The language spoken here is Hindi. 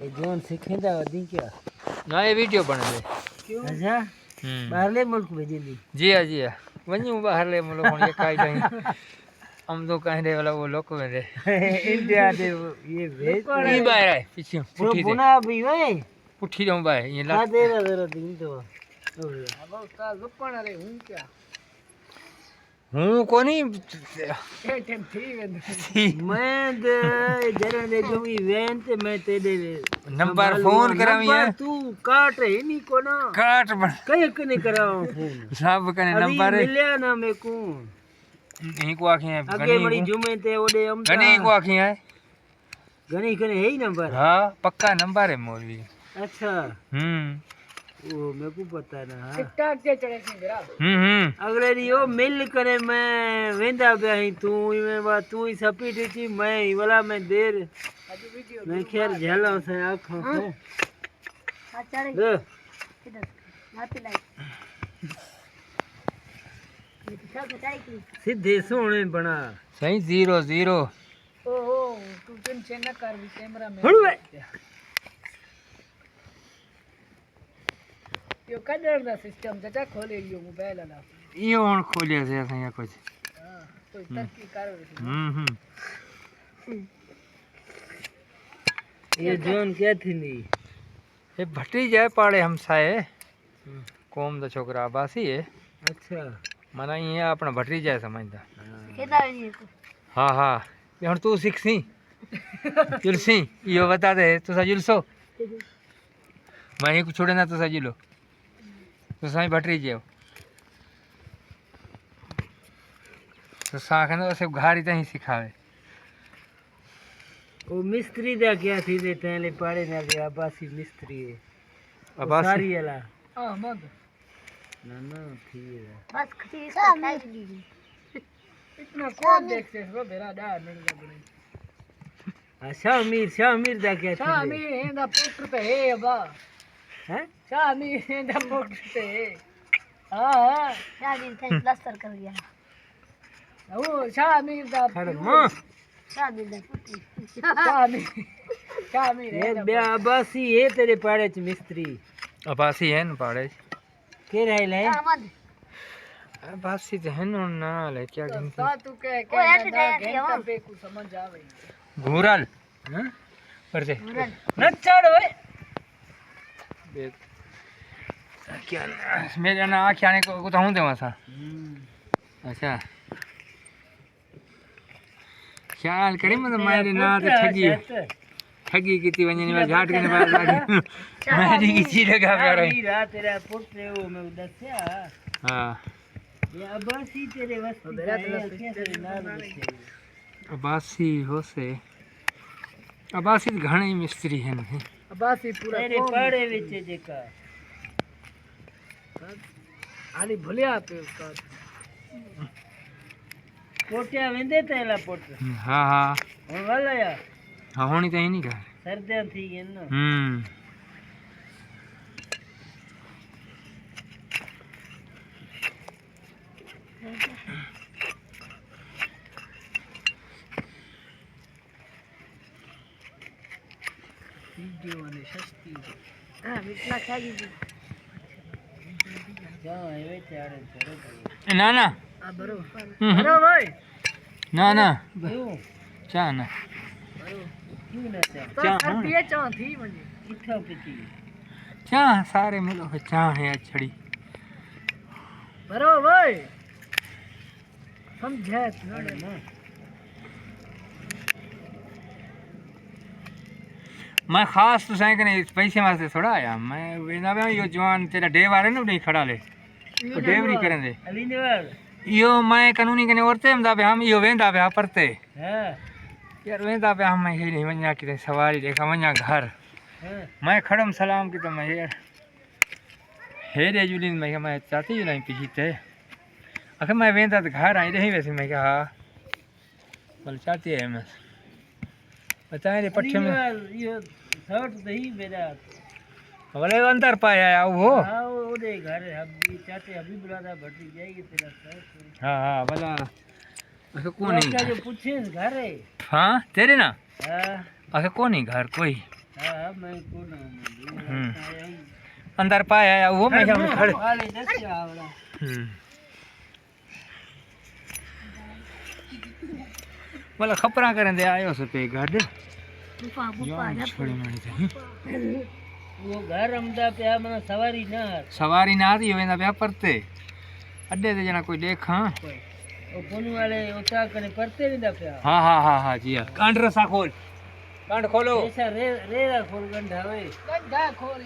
ये जोन सिखेंदा दी क्या ना ये वीडियो बने दे क्यों अच्छा बाहरले मुल्क भेजी दी जी हाँ वन्यू बाहरले मुल्क होने ये काई नहीं हम तो कहीं दे वाला वो लोग में दे इंडिया दे ये भेज ये बाहर है पीछे जो पुठी दे बुना भी वे पुठी जाऊं बाहर ये ला लात दे जरा दिन तो अब उसका लपण रे हूं क्या हूँ कोनी टेम ठीक मैं दे जरा दे गमी वैन ते मैं तेरे नंबर फोन करावी है तू काट है नहीं को ना काट बन कहीं कने कराऊं फोन सब कने नंबर है मिलिया ना मैं को नहीं को आखी है आगे बड़ी जुमे ते ओडे हम गनी को आखी है गनी कने है ही नंबर हाँ पक्का नंबर है मौलवी अच्छा वो मेरे को पता ना टिकटॉक से चढ़े थे मेरा अगले रियो मिल करे मैं वेंदा पे ही तू ही मैं बात तू ही सपी दी मैं ही वाला मैं देर मैं खैर झला से आंखों को हां चढ़े किधर नाती लाई सीधे सोने बना सही 0-0 ओहो तू टेंशन न कर भी कैमरा में यो कदर दा सिस्टम जटा खोले लियो मोबाइल वाला ये हुन खोलिया से असा कुछ हां कोई तरक्की कर ये जोन क्या थी नी ये भटी जाए पाड़े हमसाए कोम दा छोकरा आबासी है अच्छा मना ये अपना भटी जाए समझदा केदा है हाँ हाँ ये हुन तू सीखसी जुलसी यो बता दे तुसा जुलसो मैं ही छोड़े ना तुसा जुलो तो साई भटरी जाओ तो साख ना सिर्फ घारी तही सिखावे वो मिस्त्री दा क्या थी दे पहले पाड़े ना के आबासी मिस्त्री है आबासी सारी वाला अहमद ना थी बस खती इतना कौन देखते हो मेरा डा नहीं लग शामीर दा क्या थी शामीर है दा पुत्र पे है बा हैं शामीर है दा पुत्र पे हां शामीर थे प्लास्टर कर दिया वो शामीर दा शामीर दा पुत्र शामीर है बे आबासी है तेरे पाड़े च मिस्त्री आबासी है न पाड़े के रहले अहमद आबासी तो है ना ले क्या तो तू के घंटा पे को समझ आवे घूरल हैं पर से न चढ़ ओए क्या मेरे ना आँख आने को तो हूँ दे वहाँ अच्छा ख्याल करी मतलब मेरे ना तो ठगी की थी वंजनी में झाट के बाद लागी मेरी किसी लगा पे रही तेरा पुत्र वो मैं दसया हाँ ये अबासी तेरे वस्त अबासी हो से अबासी घणे ही मिस्त्री है नहीं अबासी पूरा तेरे पाड़े विच जेका आली भुलिया पे उसका कोटिया वेंदे तेला पुट हाँ हाँ हो वाला या हाँ होनी तो ही नहीं कर सर्दियां थी गई ना वीडियो वाले सस्ती हां इतना खाई दी जा ये चार ना ना आ बरो बरो भाई ना ना क्यों चा ना बरो क्यों ना चा सर्दी है चा थी मुझे किथा पीती चा सारे मिलो चा है छड़ी बरो भाई समझे ना मैं खास तो साइकिल नहीं पैसे वास्ते थोड़ा आया मैं वेना में यो जवान तेरा डेव आ रहे ना नहीं खड़ा ले तो डेव नहीं करें दे यो मैं कानूनी कने औरते हम यो वेंदा पे परते यार वेंदा पे हम ही नहीं वन्या कि सवारी देखा वन्या घर मैं खड़म सलाम की तो मैं यार हेरे जुलिन मैं चाहती हूँ नहीं पीछे आखिर मैं वेंदा तो घर आई रही वैसे मैं क्या हाँ बोल चाहती है मैं बताए रे पट्टे में शर्ट दही मेरा बोले अंदर पाया वो हां वो दे घर अभी चाहते अभी बुलादा भट्टी जाएगी तेरा शर्ट हां हां भला अखे कौन नहीं जो पूछे घर है हां तेरे ना हां अखे कौन नहीं घर कोई हाँ मैं कौन अंदर पाया आया वो मैं हम खड़े वाले दस आवड़ा बोला खपरा करें दे आयो से पे गाड वो घर अमदा पे मने सवारी ना सवारी ना आती वेंदा पे परते अड्डे ते जना कोई देखा वो पुन वाले उता करे परते नहीं दा पे हाँ हाँ हाँ हाँ जी कांड रसा खोल कांड खोलो ऐसा रे रे खोल गंढा वे गंढा खोल